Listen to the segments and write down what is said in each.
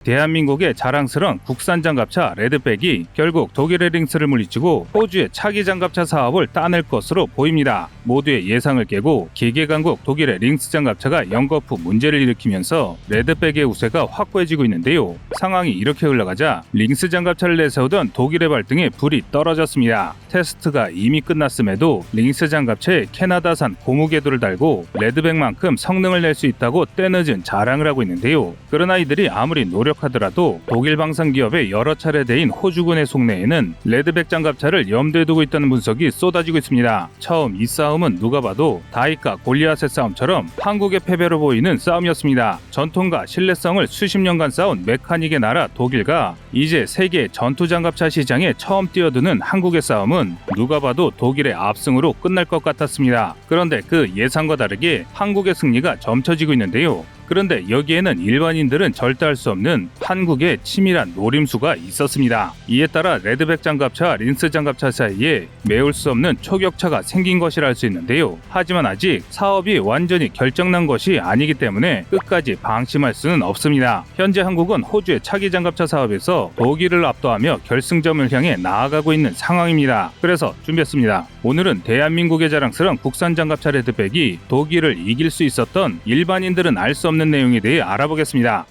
대한민국의 자랑스러운 국산 장갑차 레드백이 결국 독일의 링스를 물리치고 호주의 차기 장갑차 사업을 따낼 것으로 보입니다. 모두의 예상을 깨고 기계 강국 독일의 링스 장갑차가 연거푸 문제를 일으키면서 레드백의 우세가 확고해지고 있는데요. 상황이 이렇게 흘러가자 링스 장갑차를 내세우던 독일의 발등에 불이 떨어졌습니다. 테스트가 이미 끝났음에도 링스 장갑차에 캐나다산 고무 궤도를 달고 레드백만큼 성능을 낼 수 있다고 때늦은 자랑을 하고 있는데요. 그러나 이들이 아무리 노력하더라도 독일 방산 기업의 여러 차례 대인 호주군의 속내에는 레드백 장갑차를 염두에 두고 있다는 분석이 쏟아지고 있습니다. 처음 이 싸움은 누가 봐도 다윗과 골리앗의 싸움처럼 한국의 패배로 보이는 싸움이었습니다. 전통과 신뢰성을 수십 년간 쌓은 메카닉의 나라 독일과 이제 세계 전투 장갑차 시장에 처음 뛰어드는 한국의 싸움은 누가 봐도 독일의 압승으로 끝날 것 같았습니다. 그런데 그 예상과 다르게 한국의 승리가 점쳐지고 있는데요. 그런데 여기에는 일반인들은 절대 할 수 없는 한국의 치밀한 노림수가 있었습니다. 이에 따라 레드백 장갑차와 린스 장갑차 사이에 메울 수 없는 초격차가 생긴 것이라 할 수 있는데요. 하지만 아직 사업이 완전히 결정난 것이 아니기 때문에 끝까지 방심할 수는 없습니다. 현재 한국은 호주의 차기 장갑차 사업에서 독일을 압도하며 결승점을 향해 나아가고 있는 상황입니다. 그래서 준비했습니다. 오늘은 대한민국의 자랑스러운 국산 장갑차 레드백이 독일을 이길 수 있었던 일반인들은 알 수 없는 내용에 대해 알아보겠습니다.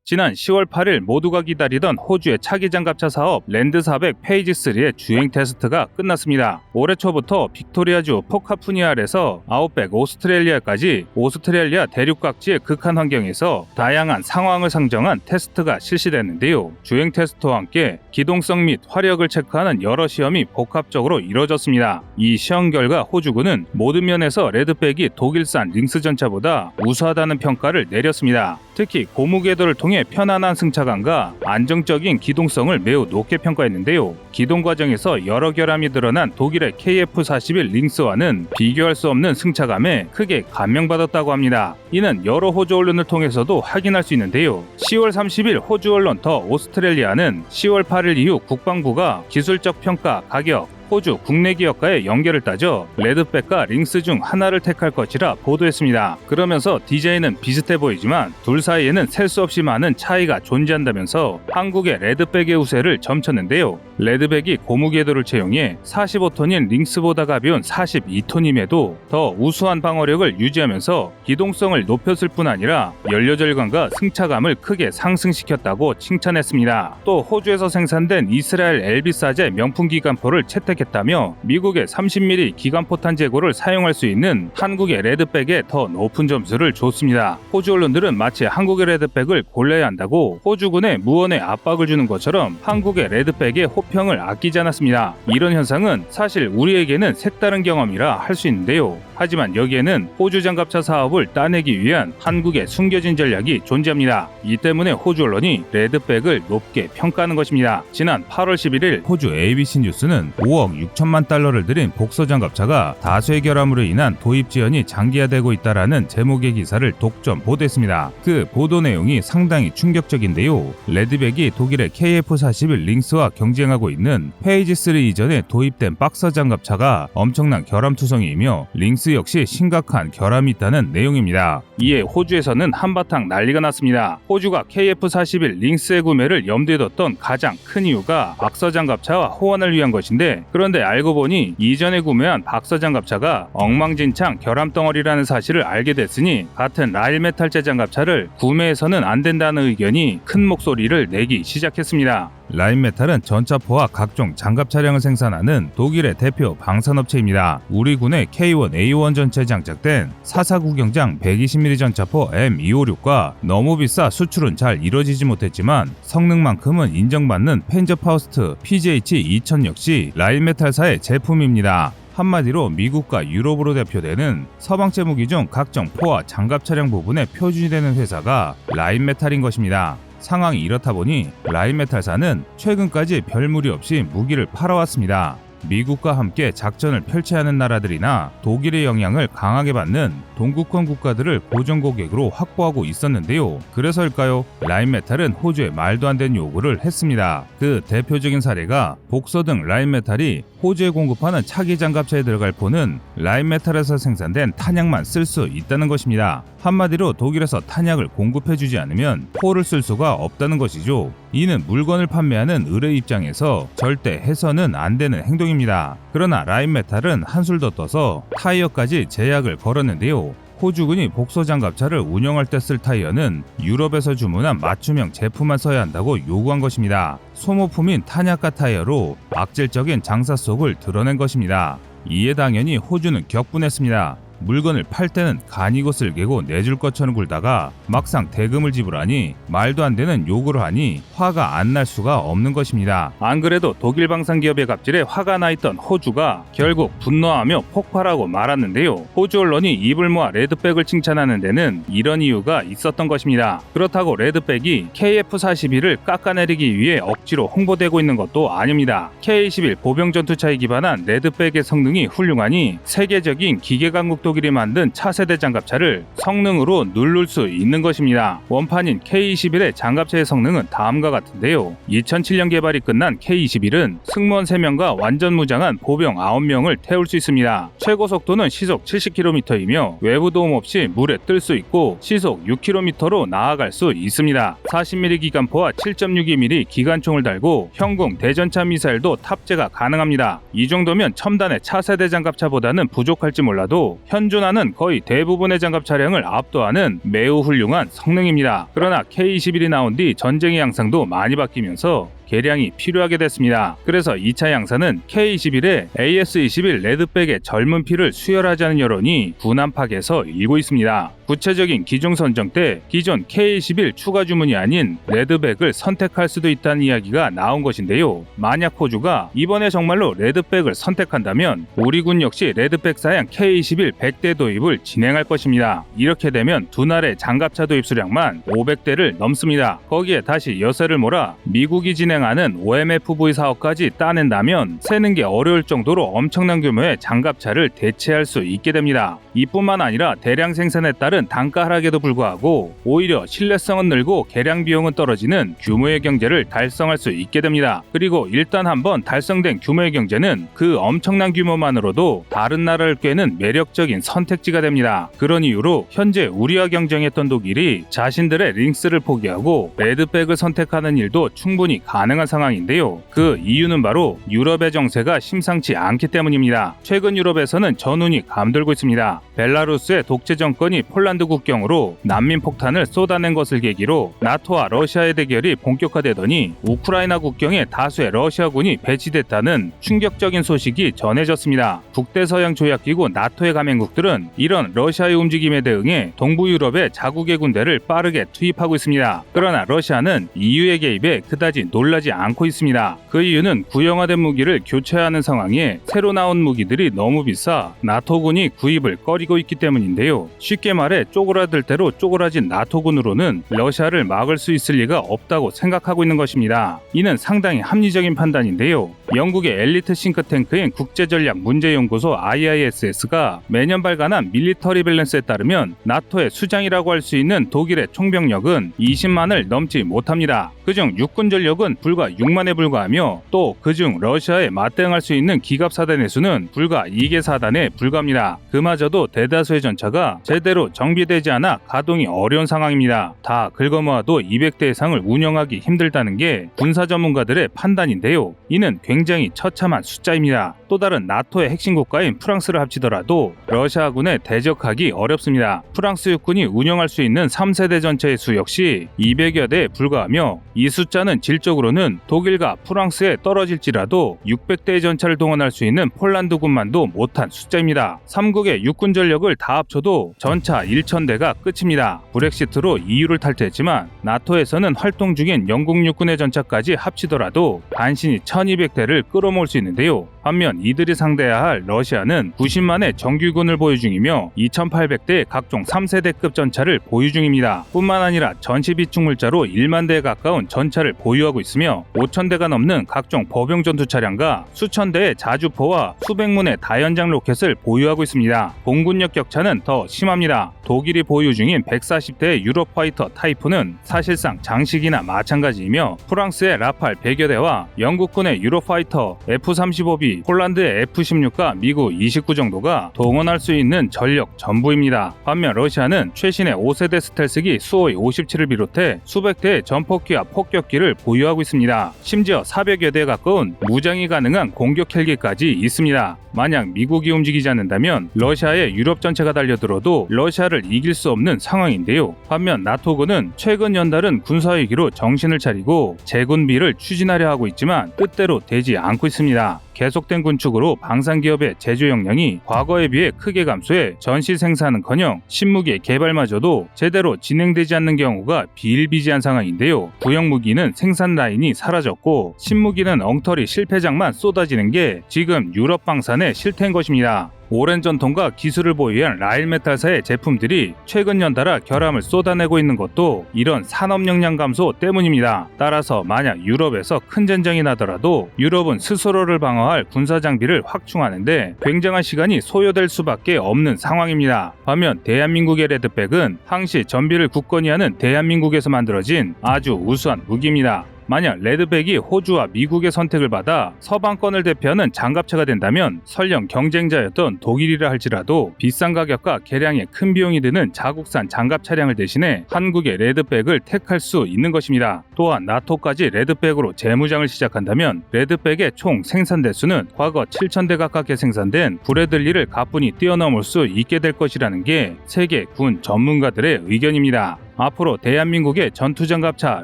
지난 10월 8일 모두가 기다리던 호주의 차기 장갑차 사업 랜드 400 페이지 3의 주행 테스트가 끝났습니다. 올해 초부터 빅토리아주 포카푸니알에서 아웃백 오스트레일리아까지 오스트레일리아 대륙 각지의 극한 환경에서 다양한 상황을 상정한 테스트가 실시됐는데요. 주행 테스트와 함께 기동성 및 화력을 체크하는 여러 시험이 복합적으로 이뤄졌습니다. 이 시험 결과 호주군은 모든 면에서 레드백이 독일산 링스 전차보다 우수하다는 평가를 내렸습니다. 특히 고무 궤도를 통해 편안한 승차감과 안정적인 기동성을 매우 높게 평가했는데요. 기동 과정에서 여러 결함이 드러난 독일의 KF41 링스와는 비교할 수 없는 승차감에 크게 감명받았다고 합니다. 이는 여러 호주 언론을 통해서도 확인할 수 있는데요. 10월 30일 호주 언론 더 오스트레일리아는 10월 8일 이후 국방부가 기술적 평가, 가격, 호주 국내 기업과의 연계를 따져 레드백과 링스 중 하나를 택할 것이라 보도했습니다. 그러면서 디자인은 비슷해 보이지만 둘 사이에는 셀 수 없이 많은 차이가 존재한다면서 한국의 레드백의 우세를 점쳤는데요. 레드백이 고무 궤도를 채용해 45톤인 링스보다 가벼운 42톤임에도 더 우수한 방어력을 유지하면서 기동성을 높였을 뿐 아니라 연료절감과 승차감을 크게 상승시켰다고 칭찬했습니다. 또 호주에서 생산된 이스라엘 엘비사제 명품 기관포를 채택했다며 미국의 30mm 기관포탄 재고를 사용할 수 있는 한국의 레드백에 더 높은 점수를 줬습니다. 호주 언론들은 마치 한국의 레드백을 골라야 한다고 호주군에 무언의 압박을 주는 것처럼 한국의 레드백의 호평을 아끼지 않았습니다. 이런 현상은 사실 우리에게는 색다른 경험이라 할 수 있는데요. 하지만 여기에는 호주 장갑차 사업을 따내기 위한 한국의 숨겨진 전략이 존재합니다. 이 때문에 호주 언론이 레드백을 높게 평가하는 것입니다. 지난 8월 11일 호주 ABC 뉴스는 5억 6천만 달러를 들인 복서 장갑차가 다수의 결함으로 인한 도입 지연이 장기화되고 있다라는 제목의 기사를 독점 보도했습니다. 그 보도 내용이 상당히 충격적인데요. 레드백이 독일의 KF41 링스와 경쟁하고 있는 페이지 3 이전에 도입된 박서 장갑차가 엄청난 결함투성이이며 링스 역시 심각한 결함이 있다는 내용입니다. 이에 호주에서는 한바탕 난리가 났습니다. 호주가 KF41 링스의 구매를 염두에 뒀던 가장 큰 이유가 박서 장갑차와 호환을 위한 것인데, 그런데 알고 보니 이전에 구매한 박서 장갑차가 엉망진창 결함덩어리라는 사실을 알게 됐으니 같은 라일메탈제 장갑차를 구매해서는 안 된다는 의견이 큰 목소리를 내기 시작했습니다. 라인메탈은 전차포와 각종 장갑 차량을 생산하는 독일의 대표 방산업체입니다. 우리 군의 K1A1 전차에 장착된 449 경장 120mm 전차포 M256과 너무 비싸 수출은 잘 이뤄지지 못했지만 성능만큼은 인정받는 펜저파우스트 PGH2000 역시 라인메탈사의 제품입니다. 한마디로 미국과 유럽으로 대표되는 서방제 무기 중 각종 포와 장갑 차량 부분에 표준이 되는 회사가 라인메탈인 것입니다. 상황이 이렇다 보니 라인메탈사는 최근까지 별 무리 없이 무기를 팔아왔습니다. 미국과 함께 작전을 펼쳐야 하는 나라들이나 독일의 영향을 강하게 받는 동구권 국가들을 고정 고객으로 확보하고 있었는데요. 그래서일까요? 라인메탈은 호주에 말도 안 되는 요구를 했습니다. 그 대표적인 사례가 복서 등 라인메탈이 호주에 공급하는 차기 장갑차에 들어갈 포는 라인메탈에서 생산된 탄약만 쓸 수 있다는 것입니다. 한마디로 독일에서 탄약을 공급해주지 않으면 포를 쓸 수가 없다는 것이죠. 이는 물건을 판매하는 의뢰 입장에서 절대 해서는 안 되는 행동입니다. 그러나 라인메탈은 한술 더 떠서 타이어까지 제약을 걸었는데요. 호주군이 복서 장갑차를 운영할 때 쓸 타이어는 유럽에서 주문한 맞춤형 제품만 써야 한다고 요구한 것입니다. 소모품인 탄약가 타이어로 악질적인 장사 속을 드러낸 것입니다. 이에 당연히 호주는 격분했습니다. 물건을 팔 때는 간이고 쓸개고 내줄 것처럼 굴다가 막상 대금을 지불하니 말도 안 되는 요구를 하니 화가 안 날 수가 없는 것입니다. 안 그래도 독일 방산기업의 갑질에 화가 나 있던 호주가 결국 분노하며 폭발하고 말았는데요. 호주 언론이 입을 모아 레드백을 칭찬하는 데는 이런 이유가 있었던 것입니다. 그렇다고 레드백이 KF-41을 깎아내리기 위해 억지로 홍보되고 있는 것도 아닙니다. K-21 보병 전투차에 기반한 레드백의 성능이 훌륭하니 세계적인 기계강국 독일이 만든 차세대 장갑차를 성능으로 누를 수 있는 것입니다. 원판인 K-21의 장갑차의 성능은 다음과 같은데요. 2007년 개발이 끝난 K-21은 승무원 3명과 완전 무장한 보병 9명을 태울 수 있습니다. 최고 속도는 시속 70km이며 외부 도움 없이 물에 뜰 수 있고 시속 6km로 나아갈 수 있습니다. 40mm 기관포와 7.62mm 기관총을 달고 현궁 대전차 미사일도 탑재가 가능합니다. 이 정도면 첨단의 차세대 장갑차보다는 부족할지 몰라도 현존하는 거의 대부분의 장갑 차량을 압도하는 매우 훌륭한 성능입니다. 그러나 K-21이 나온 뒤 전쟁의 양상도 많이 바뀌면서 개량이 필요하게 됐습니다. 그래서 2차 양산은 K-21에 AS-21 레드백의 젊은 피를 수혈하자는 여론이 군안팍에서 일고 있습니다. 구체적인 기종 선정 때 기존 K-21 추가 주문이 아닌 레드백을 선택할 수도 있다는 이야기가 나온 것인데요. 만약 호주가 이번에 정말로 레드백을 선택한다면 우리 군 역시 레드백 사양 K-21 100대 도입을 진행할 것입니다. 이렇게 되면 두 나라의 장갑차 도입 수량만 500대를 넘습니다. 거기에 다시 여세를 몰아 미국이 진행하는 OMFV 사업까지 따낸다면 세는 게 어려울 정도로 엄청난 규모의 장갑차를 대체할 수 있게 됩니다. 이뿐만 아니라 대량 생산에 따른 단가 하락에도 불구하고 오히려 신뢰성은 늘고 개량 비용은 떨어지는 규모의 경제를 달성할 수 있게 됩니다. 그리고 일단 한번 달성된 규모의 경제는 그 엄청난 규모만으로도 다른 나라를 꿰는 매력적인 선택지가 됩니다. 그런 이유로 현재 우리와 경쟁했던 독일이 자신들의 링스를 포기하고 레드백을 선택하는 일도 충분히 가능한 상황인데요. 그 이유는 바로 유럽의 정세가 심상치 않기 때문입니다. 최근 유럽에서는 전운이 감돌고 있습니다. 벨라루스의 독재 정권이 폴란드 국경으로 난민 폭탄을 쏟아낸 것을 계기로 나토와 러시아의 대결이 본격화되더니 우크라이나 국경에 다수의 러시아군이 배치됐다는 충격적인 소식이 전해졌습니다. 북대서양 조약기구 나토의 가맹국들은 이런 러시아의 움직임에 대응해 동부 유럽의 자국의 군대를 빠르게 투입하고 있습니다. 그러나 러시아는 EU의 개입에 그다지 놀라지 않고 있습니다. 그 이유는 구형화된 무기를 교체해야 하는 상황에 새로 나온 무기들이 너무 비싸 나토군이 구입을 꺼리고 있기 때문인데요. 쉽게 말해 쪼그라들 대로 쪼그라진 나토군으로는 러시아를 막을 수 있을 리가 없다고 생각하고 있는 것입니다. 이는 상당히 합리적인 판단인데요. 영국의 엘리트 싱크탱크인 국제전략문제연구소 IISS가 매년 발간한 밀리터리 밸런스에 따르면 나토의 수장이라고 할 수 있는 독일의 총병력은 20만을 넘지 못합니다. 그중 육군 전력은 불과 6만에 불과하며 또 그중 러시아에 맞대응할 수 있는 기갑사단의 수는 불과 2개 사단에 불과합니다. 그마저도 대다수의 전차가 제대로 정비되지 않아 가동이 어려운 상황입니다. 다 긁어모아도 200대 이상을 운영하기 힘들다는 게 군사 전문가들의 판단인데요. 이는 굉장히 처참한 숫자입니다. 또 다른 나토의 핵심 국가인 프랑스를 합치더라도 러시아군에 대적하기 어렵습니다. 프랑스 육군이 운영할 수 있는 3세대 전차의 수 역시 200여 대에 불과하며 이 숫자는 질적으로는 독일과 프랑스에 떨어질지라도 600대의 전차를 동원할 수 있는 폴란드군만도 못한 숫자입니다. 3국의 육군 전력을 다 합쳐도 전차 1000대가 끝입니다. 브렉시트로 EU를 탈퇴했지만 나토에서는 활동 중인 영국 육군의 전차까지 합치더라도 간신히 1200대를 끌어모을 수 있는데요. 반면 하지만 이들이 상대해야 할 러시아는 90만의 정규군을 보유 중이며 2800대의 각종 3세대급 전차를 보유 중입니다. 뿐만 아니라 전시 비축물자로 1만 대에 가까운 전차를 보유하고 있으며 5,000대가 넘는 각종 보병 전투 차량과 수천 대의 자주포와 수백 문의 다연장 로켓을 보유하고 있습니다. 공군력 격차는 더 심합니다. 독일이 보유 중인 140대의 유로파이터 타이푼은 사실상 장식이나 마찬가지이며 프랑스의 라팔 100여 대와 영국군의 유로파이터 F-35B, 폴란드의 F-16과 미국 29 정도가 동원할 수 있는 전력 전부입니다. 반면 러시아는 최신의 5세대 스텔스기 수호이 57을 비롯해 수백 대의 전폭기와 폭격기를 보유하고 있습니다. 심지어 400여 대에 가까운 무장이 가능한 공격 헬기까지 있습니다. 만약 미국이 움직이지 않는다면 러시아의 유럽 전체가 달려들어도 러시아를 이길 수 없는 상황인데요. 반면 나토군은 최근 연달은 군사위기로 정신을 차리고 재군비를 추진하려 하고 있지만 뜻대로 되지 않고 있습니다. 계속된 군축으로 방산기업의 제조 역량이 과거에 비해 크게 감소해 전시 생산은커녕 신무기 개발마저도 제대로 진행되지 않는 경우가 비일비재한 상황인데요. 구형 무기는 생산 라인이 사라졌고 신무기는 엉터리 실패작만 쏟아지는 게 지금 유럽 방산의 실태인 것입니다. 오랜 전통과 기술을 보유한 라일메탈사의 제품들이 최근 연달아 결함을 쏟아내고 있는 것도 이런 산업 역량 감소 때문입니다. 따라서 만약 유럽에서 큰 전쟁이 나더라도 유럽은 스스로를 방어할 군사 장비를 확충하는데 굉장한 시간이 소요될 수밖에 없는 상황입니다. 반면 대한민국의 레드백은 항시 전비를 굳건히 하는 대한민국에서 만들어진 아주 우수한 무기입니다. 만약 레드백이 호주와 미국의 선택을 받아 서방권을 대표하는 장갑차가 된다면 설령 경쟁자였던 독일이라 할지라도 비싼 가격과 개량에 큰 비용이 드는 자국산 장갑 차량을 대신해 한국의 레드백을 택할 수 있는 것입니다. 또한 나토까지 레드백으로 재무장을 시작한다면 레드백의 총 생산 대수는 과거 7,000대 가깝게 생산된 브래들리를 가뿐히 뛰어넘을 수 있게 될 것이라는 게 세계 군 전문가들의 의견입니다. 앞으로 대한민국의 전투장갑차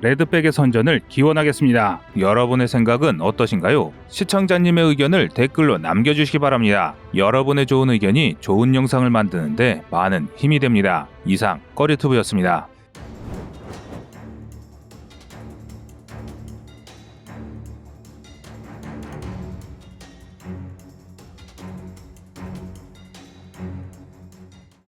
레드백의 선전을 기원하겠습니다. 여러분의 생각은 어떠신가요? 시청자님의 의견을 댓글로 남겨주시기 바랍니다. 여러분의 좋은 의견이 좋은 영상을 만드는데 많은 힘이 됩니다. 이상 꺼리튜브였습니다.